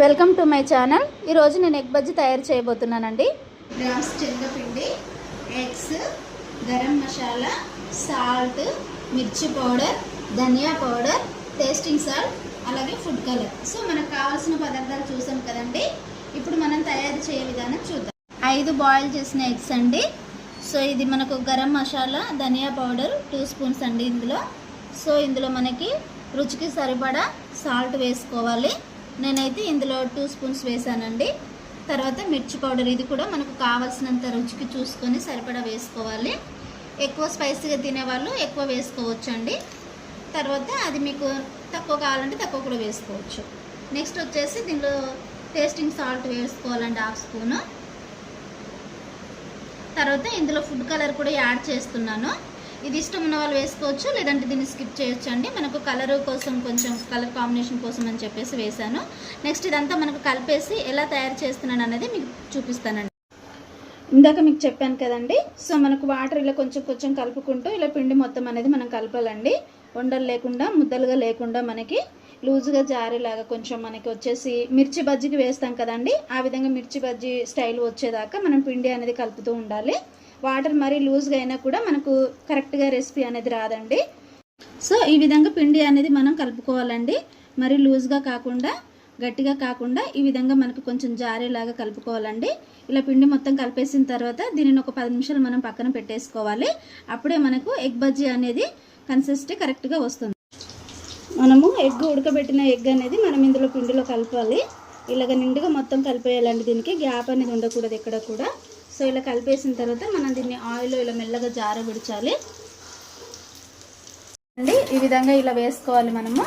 Welcome to my channel. ఈరోజు నేను egg bajji తయారు చేయబోతున్నానండి. గ్రామ్స్ శనగపిండి, ఎగ్స్, గరం మసాలా, సాల్ట్, మిర్చి పౌడర్, ధనియా పౌడర్, టేస్టింగ్ సాల్ట్, అలాగే ఫుడ్ కలర్. సో మనకు కావాల్సిన పదార్థాలు చూసాం కదండి. ఇప్పుడు మనం తయారు చేయ విధానం చూద్దాం. 5 బాయిల్ చేసిన ఎగ్స్ అండి. సో ఇది మనకు గరం మసాలా, ధనియా పౌడర్ 2 స్పూన్స్ అండి ఇందులో. సో ఇందులో మనకి రుచికి సరిపడా సాల్ట్ వేసుకోవాలి. నేనైతే ఇందులో 2 స్పూన్స్ వేసానండి. తర్వాత మిర్చి పౌడర్, ఇది కూడా మనకు కావాల్సినంత రుచికి చూసుకొని సరిపడా వేసుకోవాలి. ఎక్కువ స్పైసీగా తినేవాళ్ళు ఎక్కువ వేసుకోవచ్చండి. తర్వాత అది మీకు తక్కువ కావాలంటే తక్కువ కూడా వేసుకోవచ్చు. నెక్స్ట్ వచ్చేసి దీనిలో టేస్టింగ్ సాల్ట్ వేసుకోవాలండి 1/2 స్పూను. తర్వాత ఇందులో ఫుడ్ కలర్ కూడా యాడ్ చేస్తున్నాను. ఇది ఇష్టం ఉన్న వాళ్ళు వేసుకోవచ్చు, లేదంటే దీన్ని స్కిప్ చేయొచ్చు అండి. మనకు కలర్ కోసం, కొంచెం కలర్ కాంబినేషన్ కోసం అని చెప్పేసి వేసాను. నెక్స్ట్ ఇదంతా మనకు కలిపేసి ఎలా తయారు చేస్తున్నాను అనేది మీకు చూపిస్తానండి. ఇందాక మీకు చెప్పాను కదండి. సో మనకు వాటర్ ఇలా కొంచెం కొంచెం కలుపుకుంటూ ఇలా పిండి మొత్తం అనేది మనం కలపాలండి. ఉండలు లేకుండా, ముద్దలుగా లేకుండా, మనకి లూజుగా జారేలాగా కొంచెం మనకి వచ్చేసి మిర్చి బజ్జీకి వేస్తాం కదండి, ఆ విధంగా మిర్చి బజ్జీ స్టైల్ వచ్చేదాకా మనం పిండి అనేది కలుపుతూ ఉండాలి. వాటర్ మరీ లూజ్గా అయినా కూడా మనకు కరెక్ట్గా రెసిపీ అనేది రాదండి. సో ఈ విధంగా పిండి అనేది మనం కలుపుకోవాలండి. మరీ లూజ్గా కాకుండా, గట్టిగా కాకుండా, ఈ విధంగా మనకు కొంచెం జారేలాగా కలుపుకోవాలండి. ఇలా పిండి మొత్తం కలిపేసిన తర్వాత దీనిని ఒక 10 నిమిషాలు మనం పక్కన పెట్టేసుకోవాలి. అప్పుడే మనకు ఎగ్ బజ్జీ అనేది కన్సిస్టెన్సీ కరెక్ట్గా వస్తుంది. మనము ఉడకబెట్టిన ఎగ్ అనేది మనం ఇందులో పిండిలో కలపాలి. ఇలాగ నిండుగా మొత్తం కలిపేయాలండి. దీనికి గ్యాప్ అనేది ఉండకూడదు ఎక్కడ కూడా. సో ఇలా కలిపేసిన తర్వాత మనం దీన్ని ఆయిల్లో ఇలా మెల్లగా జారబెడచాలి అండి. ఈ విధంగా ఇలా వేసుకోవాలి మనము.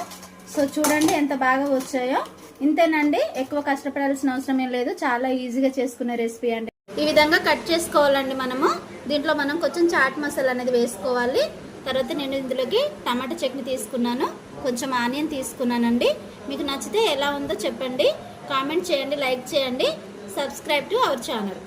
సో చూడండి ఎంత బాగా వచ్చాయో. ఇంతేనండి, ఎక్కువ కష్టపడాల్సిన అవసరం ఏం లేదు. చాలా ఈజీగా చేసుకునే రెసిపీ అండి. ఈ విధంగా కట్ చేసుకోవాలండి మనము. దీంట్లో మనం కొంచెం చాట్ మసాలా అనేది వేసుకోవాలి. తర్వాత నేను ఇందులోకి టమాటా చట్నీ తీసుకున్నాను, కొంచెం ఆనియన్ తీసుకున్నానండి. మీకు నచ్చితే ఎలా ఉందో చెప్పండి, కామెంట్ చేయండి, లైక్ చేయండి, సబ్స్క్రైబ్ టు అవర్ ఛానల్.